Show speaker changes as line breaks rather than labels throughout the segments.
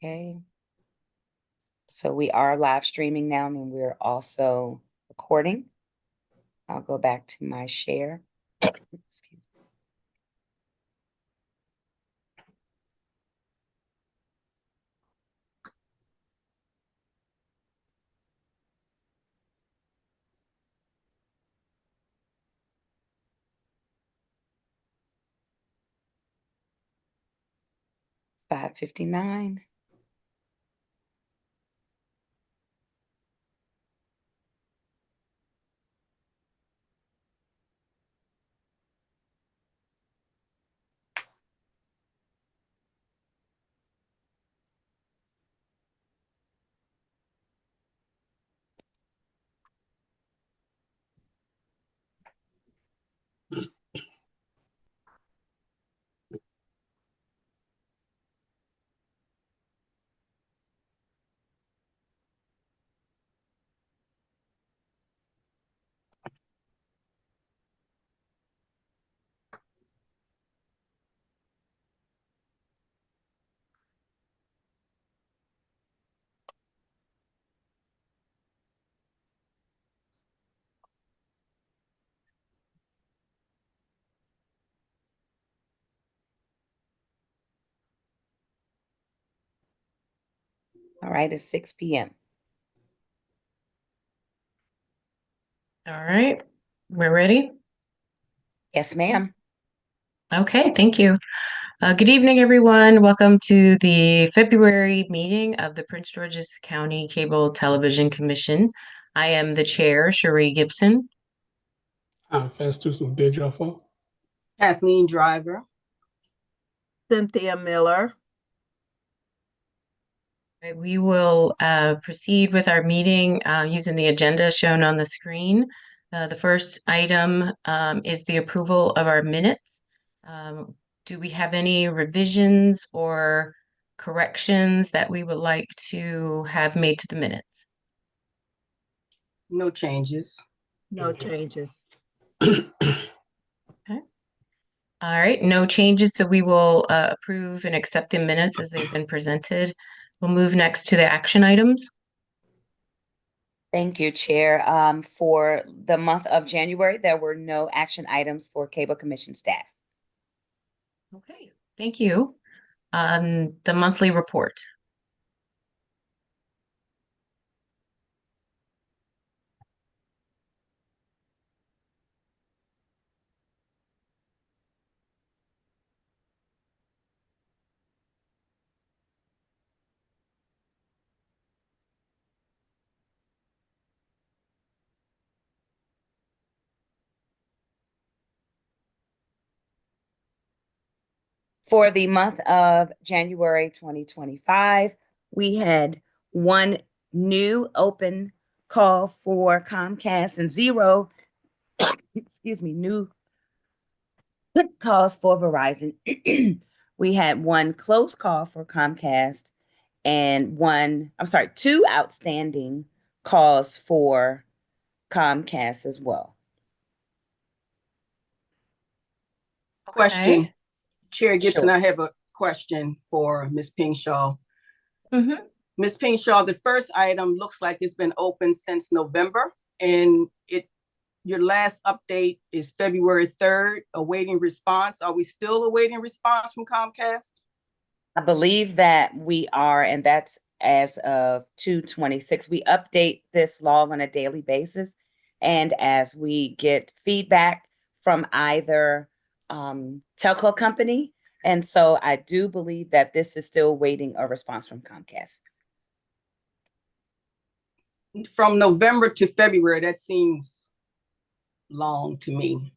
Okay. So we are live streaming now, and we're also recording. I'll go back to my share. Excuse me. It's 5:59. All right, it's 6 p.m.
All right, we're ready.
Yes, ma'am.
Okay, thank you. Good evening, everyone. Welcome to the February meeting of the Prince George's County Cable Television Commission. I am the chair, Cherie Gibson.
I'm Festus Udejofor.
Kathleen Driver.
Cynthia Miller.
We will proceed with our meeting using the agenda shown on the screen. The first item is the approval of our minutes. Do we have any revisions or corrections that we would like to have made to the minutes?
No changes.
No changes.
Okay. All right, no changes, so we will approve and accept the minutes as they've been presented. We'll move next to the action items.
Thank you, Chair. For the month of January, there were no action items for Cable Commission staff.
Okay, thank you. The monthly report.
For the month of January 2025, we had one new open call for Comcast and zero, new calls for Verizon. We had one closed call for Comcast and two outstanding calls for Comcast as well.
Question.
Okay.
Chair Gibson,
Sure.
I have a question for Ms. Pingshaw.
Mm-hmm.
Ms. Pingshaw, the first item looks like it's been open since November, and your last update is February 3rd, awaiting response. Are we still awaiting response from Comcast?
I believe that we are, and that's as of 2/26. We update this log on a daily basis. And as we get feedback from either telco company, and so I do believe that this is still waiting a response from Comcast.
From November to February, that seems long to me.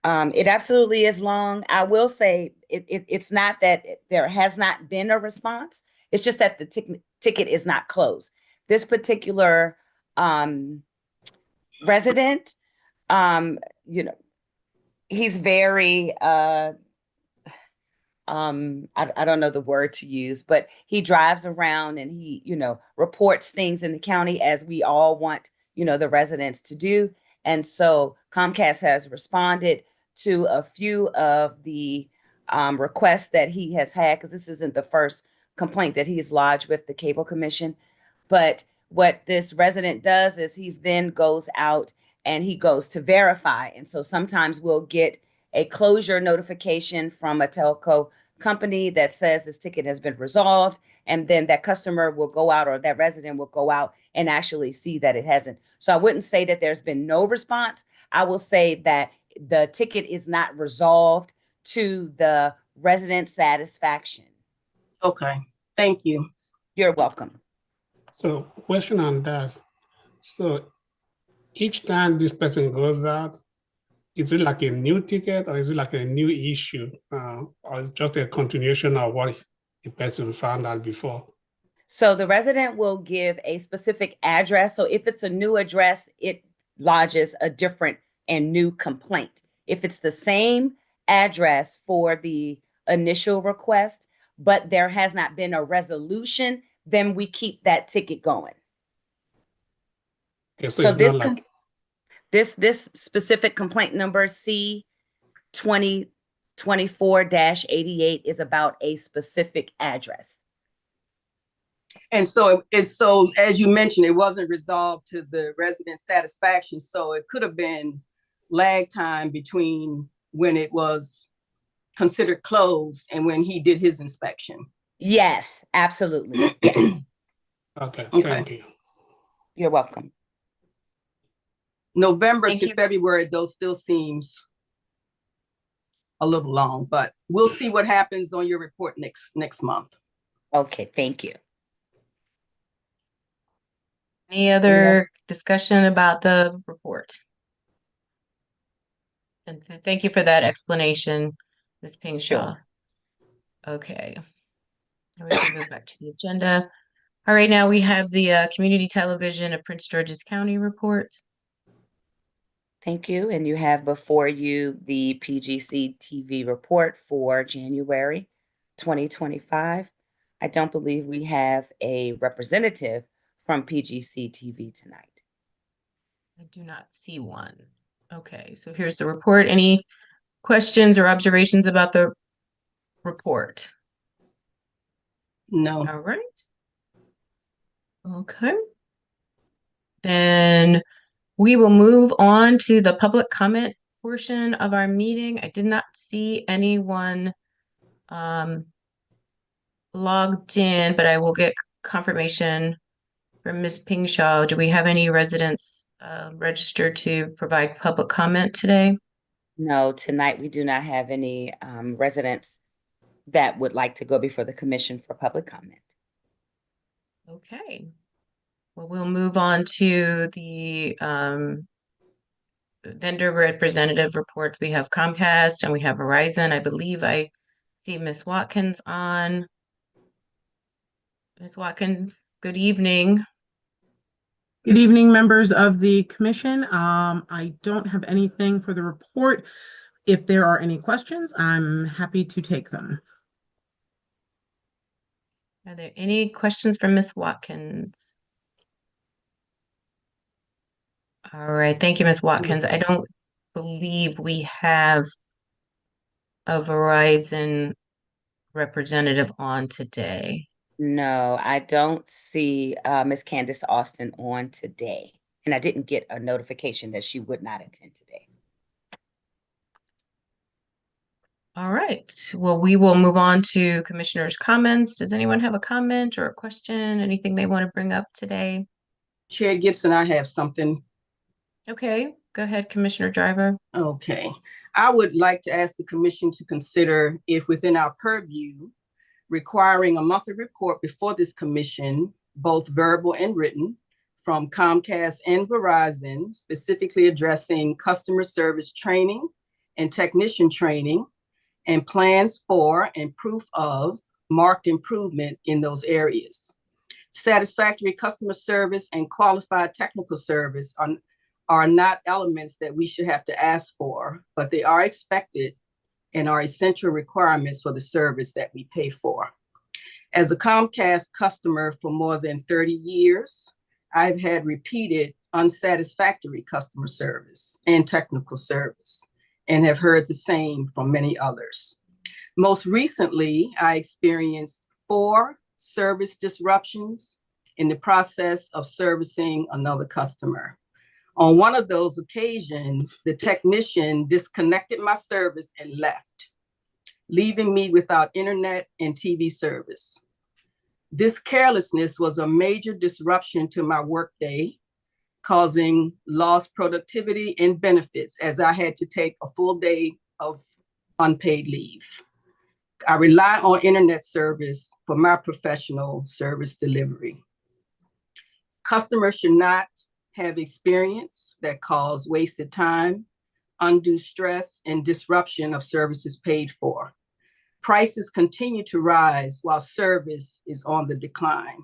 It absolutely is long. I will say it's not that there has not been a response. It's just that the ticket is not closed. This particular resident, he's very I don't know the word to use, but he drives around and he, reports things in the county as we all want, the residents to do. And so Comcast has responded to a few of the requests that he has had, because this isn't the first complaint that he's lodged with the Cable Commission. But what this resident does is he's then goes out and he goes to verify. And so sometimes we'll get a closure notification from a telco company that says this ticket has been resolved. And then that customer will go out, or that resident will go out and actually see that it hasn't. So I wouldn't say that there's been no response. I will say that the ticket is not resolved to the resident satisfaction.
Okay, thank you.
You're welcome.
So question on that. So each time this person goes out, is it like a new ticket or is it like a new issue? Or is it just a continuation of what the person found out before?
So the resident will give a specific address. So if it's a new address, it lodges a different and new complaint. If it's the same address for the initial request, but there has not been a resolution, then we keep that ticket going.
Okay, so
So
it's not like,
this specific complaint number C 2024-88 is about a specific address.
And so so as you mentioned, it wasn't resolved to the resident satisfaction. So it could have been lag time between when it was considered closed and when he did his inspection.
Yes, absolutely. Yes.
okay,
Okay.
thank you.
You're welcome.
November
Thank
to
you.
February, though, still seems a little long, but we'll see what happens on your report next month.
Okay, thank you.
Any other discussion about the report? And thank you for that explanation, Ms. Pingshaw.
Sure.
Okay. Now we can move back to the agenda. All right, now we have the Community Television of Prince George's County report.
Thank you. And you have before you the PGC TV report for January 2025. I don't believe we have a representative from PGC TV tonight.
I do not see one. Okay, so here's the report. Any questions or observations about the report?
No.
All right. Okay. Then we will move on to the public comment portion of our meeting. I did not see anyone logged in, but I will get confirmation from Ms. Pingshaw. Do we have any residents registered to provide public comment today?
No, tonight we do not have any residents that would like to go before the commission for public comment.
Okay. Well, we'll move on to the vendor representative reports. We have Comcast and we have Verizon. I believe I see Ms. Watkins on. Ms. Watkins, good evening.
Good evening, members of the commission. I don't have anything for the report. If there are any questions, I'm happy to take them.
Are there any questions from Ms. Watkins? All right, thank you, Ms. Watkins. I don't believe we have a Verizon representative on today.
No, I don't see Ms. Candace Austin on today. And I didn't get a notification that she would not attend today.
All right, well, we will move on to commissioners' comments. Does anyone have a comment or a question, anything they want to bring up today?
Chair Gibson, I have something.
Okay, go ahead, Commissioner Driver.
Okay. I would like to ask the commission to consider if within our purview, requiring a monthly report before this commission, both verbal and written, from Comcast and Verizon, specifically addressing customer service training and technician training, and plans for and proof of marked improvement in those areas. Satisfactory customer service and qualified technical service are not elements that we should have to ask for, but they are expected and are essential requirements for the service that we pay for. As a Comcast customer for more than 30 years, I've had repeated unsatisfactory customer service and technical service, and have heard the same from many others. Most recently, I experienced 4 service disruptions in the process of servicing another customer. On one of those occasions, the technician disconnected my service and left, leaving me without internet and TV service. This carelessness was a major disruption to my workday, causing lost productivity and benefits as I had to take a full day of unpaid leave. I rely on internet service for my professional service delivery. Customers should not have experience that cause wasted time, undue stress, and disruption of services paid for. Prices continue to rise while service is on the decline.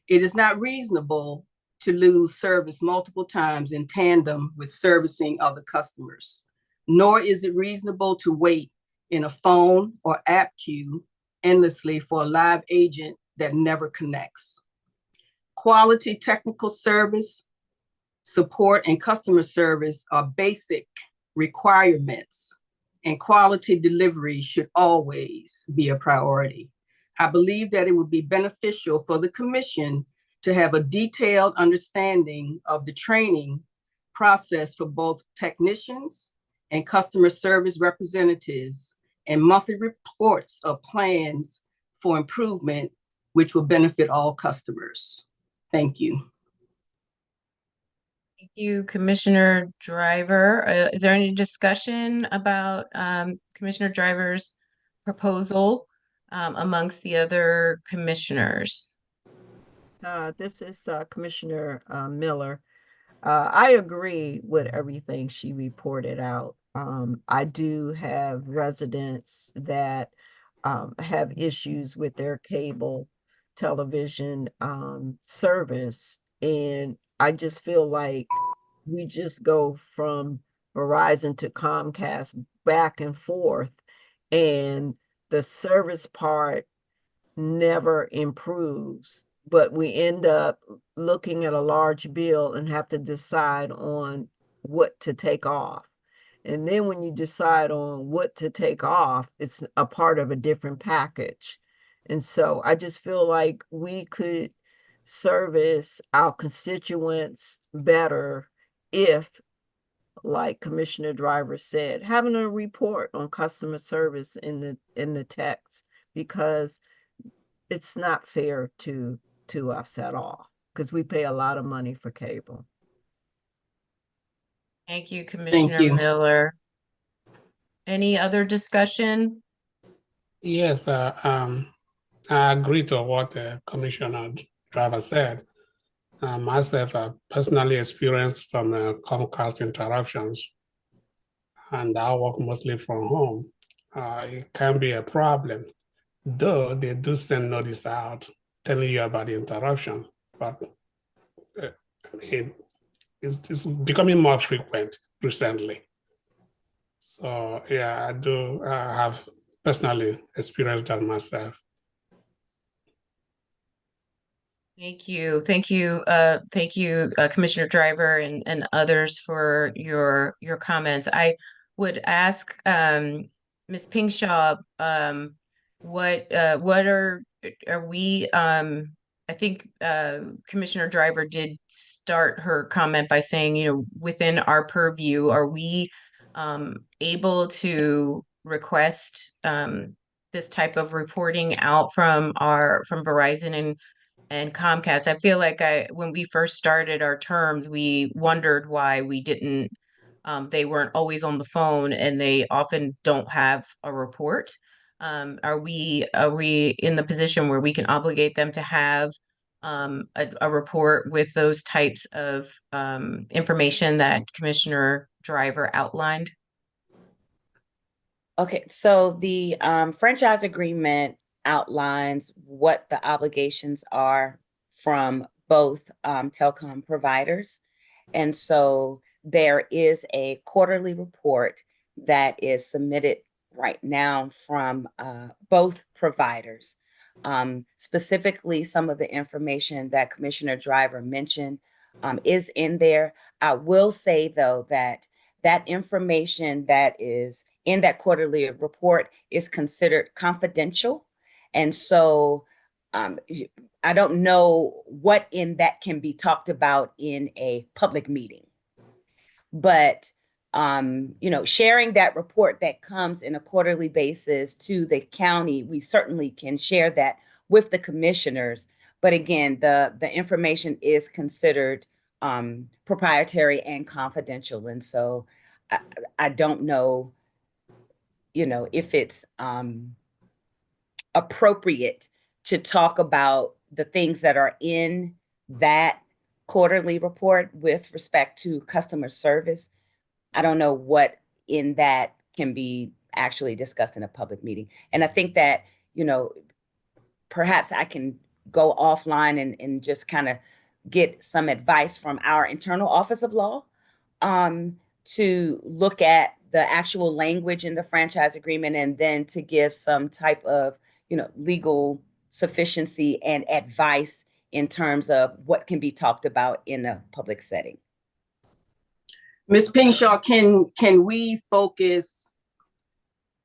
It is not reasonable to lose service multiple times in tandem with servicing other customers, nor is it reasonable to wait in a phone or app queue endlessly for a live agent that never connects. Quality technical service, support, and customer service are basic requirements, and quality delivery should always be a priority. I believe that it would be beneficial for the Commission to have a detailed understanding of the training process for both technicians and customer service representatives, and monthly reports of plans for improvement, which will benefit all customers. Thank you.
Thank you, Commissioner Driver. Is there any discussion about Commissioner Driver's proposal amongst the other commissioners?
This is Commissioner Miller. I agree with everything she reported out. I do have residents that have issues with their cable television service, and I just feel like we just go from Verizon to Comcast back and forth, and the service part never improves, but we end up looking at a large bill and have to decide on what to take off. And then when you decide on what to take off, it's a part of a different package. And so I just feel like we could service our constituents better if, like Commissioner Driver said, having a report on customer service in the text, because it's not fair to us at all, because we pay a lot of money for cable.
Thank you,
Thank
Commissioner
you.
Miller. Any other discussion?
Yes, I agree to what the Commissioner Driver said. Myself, I personally experienced some Comcast interruptions, and I work mostly from home. It can be a problem, though they do send notice out telling you about the interruption, but it's becoming more frequent recently. So yeah, I do have personally experienced that myself.
Thank you. Thank you. Thank you, Commissioner Driver and others for your comments. I would ask Ms. Pingshaw, what are we I think Commissioner Driver did start her comment by saying, you know, within our purview, are we able to request this type of reporting out from Verizon and Comcast? I feel like when we first started our terms, we wondered why we didn't, they weren't always on the phone and they often don't have a report. Are we in the position where we can obligate them to have a report with those types of information that Commissioner Driver outlined?
Okay, so the franchise agreement outlines what the obligations are from both telecom providers. And so there is a quarterly report that is submitted right now from both providers. Specifically, some of the information that Commissioner Driver mentioned is in there. I will say, though, that that information that is in that quarterly report is considered confidential. And so I don't know what in that can be talked about in a public meeting, but sharing that report that comes in a quarterly basis to the county, we certainly can share that with the commissioners. But again, the information is considered proprietary and confidential, and so I don't know, if it's appropriate to talk about the things that are in that quarterly report with respect to customer service. I don't know what in that can be actually discussed in a public meeting. And I think that, perhaps I can go offline and just kind of get some advice from our internal office of law to look at the actual language in the franchise agreement and then to give some type of, legal sufficiency and advice in terms of what can be talked about in a public setting.
Ms. Pingshaw, can we focus,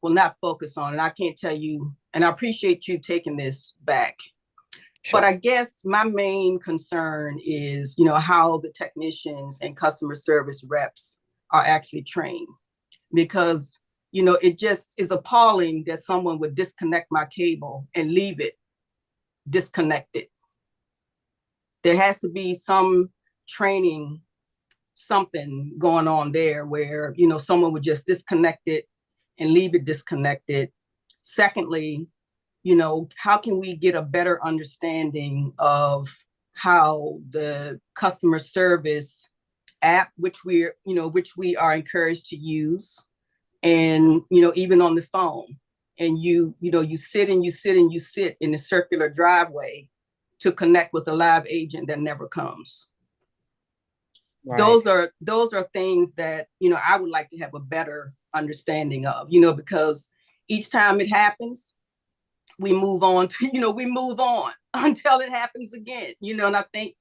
well, not focus on it, I can't tell you, and I appreciate you taking this back. Sure. But I guess my main concern is, how the technicians and customer service reps are actually trained. Because, it just is appalling that someone would disconnect my cable and leave it disconnected. There has to be some training, something going on there where, someone would just disconnect it and leave it disconnected. Secondly, how can we get a better understanding of how the customer service app, which we are encouraged to use, and, even on the phone, and you sit in a circular driveway to connect with a live agent that never comes. Right. Those are things that, I would like to have a better understanding of, because each time it happens, we move on until it happens again, and I think,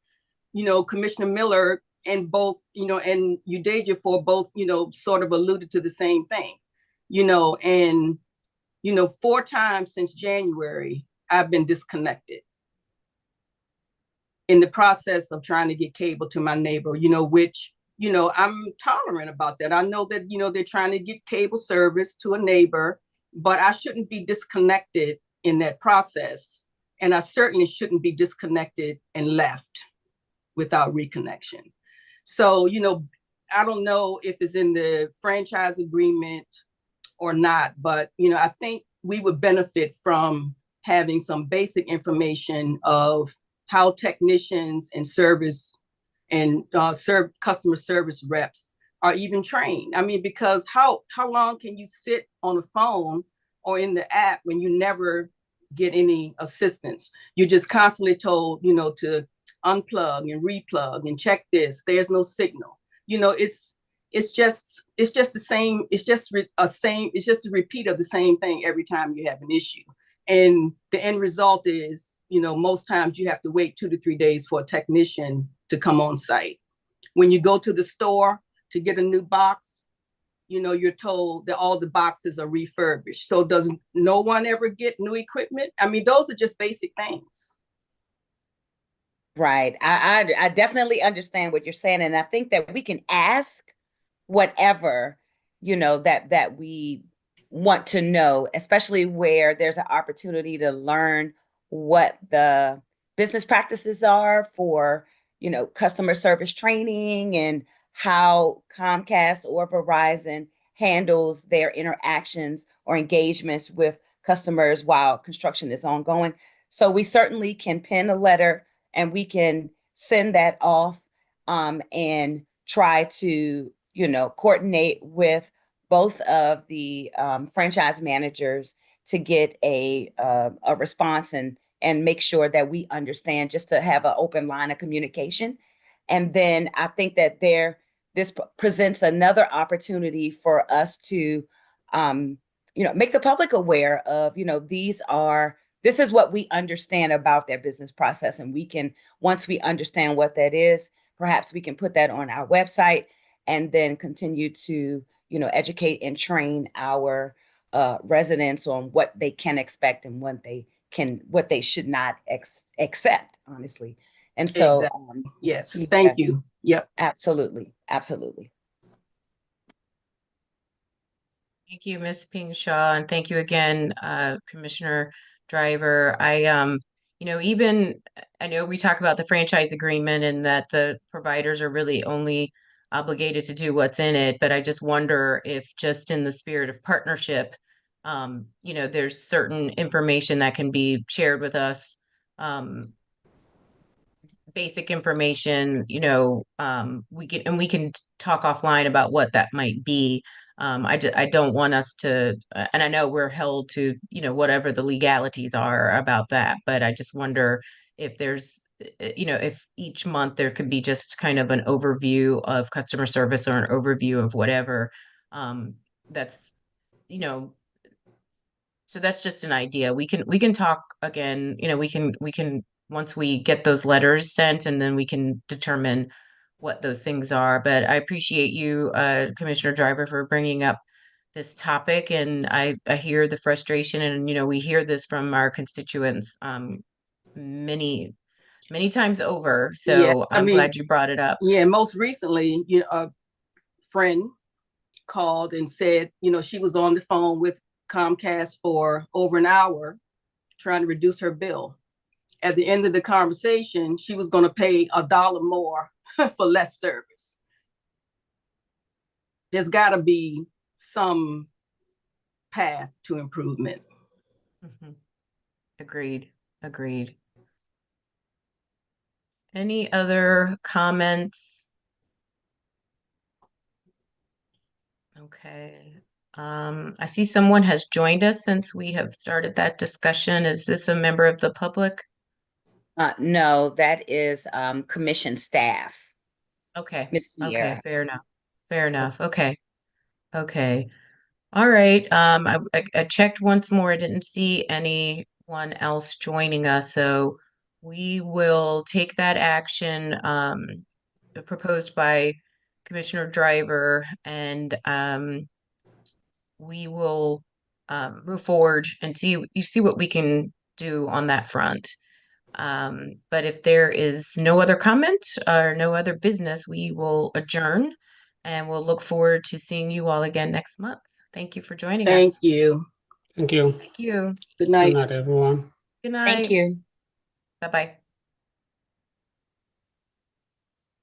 Commissioner Miller and both, and Udaja for both, sort of alluded to the same thing, and, 4 times since January, I've been disconnected in the process of trying to get cable to my neighbor, which, I'm tolerant about that. I know that, they're trying to get cable service to a neighbor, but I shouldn't be disconnected in that process. And I certainly shouldn't be disconnected and left without reconnection. So, I don't know if it's in the franchise agreement or not, but, I think we would benefit from having some basic information of how technicians and service and customer service reps are even trained. I mean, because how long can you sit on the phone or in the app when you never get any assistance? You're just constantly told, to unplug and replug and check this. There's no signal. It's just the same. It's just a repeat of the same thing every time you have an issue. And the end result is, most times you have to wait 2 to 3 days for a technician to come on site. When you go to the store to get a new box, you're told that all the boxes are refurbished. So does no one ever get new equipment? I mean, those are just basic things.
Right. I definitely understand what you're saying. And I think that we can ask whatever, that we want to know, especially where there's an opportunity to learn what the business practices are for, customer service training and how Comcast or Verizon handles their interactions or engagements with customers while construction is ongoing. So we certainly can pen a letter and we can send that off and try to, coordinate with both of the franchise managers to get a response and make sure that we understand, just to have an open line of communication. And then I think that this presents another opportunity for us to, make the public aware of, this is what we understand about their business process. And we can, once we understand what that is, perhaps we can put that on our website and then continue to, educate and train our residents on what they can expect and what they what they should not accept, honestly. And so,
Exactly. Yes,
yeah,
thank you. Yep.
absolutely, absolutely.
Thank you, Ms. Ping Shaw, and thank you again, Commissioner Driver. Even I know we talk about the franchise agreement and that the providers are really only obligated to do what's in it, but I just wonder if just in the spirit of partnership, there's certain information that can be shared with us, basic information, we can talk offline about what that might be. I don't want us to, and I know we're held to, whatever the legalities are about that, but I just wonder if there's, if each month there could be just kind of an overview of customer service or an overview of whatever. That's, you know, so that's just an idea. We can talk again, we can once we get those letters sent and then we can determine what those things are. But I appreciate you, Commissioner Driver, for bringing up this topic. And I hear the frustration, and we hear this from our constituents many, many times over.
Yeah,
So
I
I'm
mean,
glad you brought it up.
yeah, most recently, a friend called and said, she was on the phone with Comcast for over an hour trying to reduce her bill. At the end of the conversation, she was going to pay $1 more for less service. There's got to be some path to improvement.
Mhm. Agreed. Any other comments? Okay. I see someone has joined us since we have started that discussion. Is this a member of the public?
No, that is commission staff,
Okay.
Miss
Okay.
Sierra.
Fair enough. Okay. All right. I checked once more. I didn't see anyone else joining us, so we will take that action proposed by Commissioner Driver, and we will move forward and see what we can do on that front. But if there is no other comment or no other business, we will adjourn, and we'll look forward to seeing you all again next month. Thank you for joining us.
Thank you.
Thank you.
Thank you.
Good
Good
night.
night, everyone.
Good
Thank
night.
you.
Bye-bye.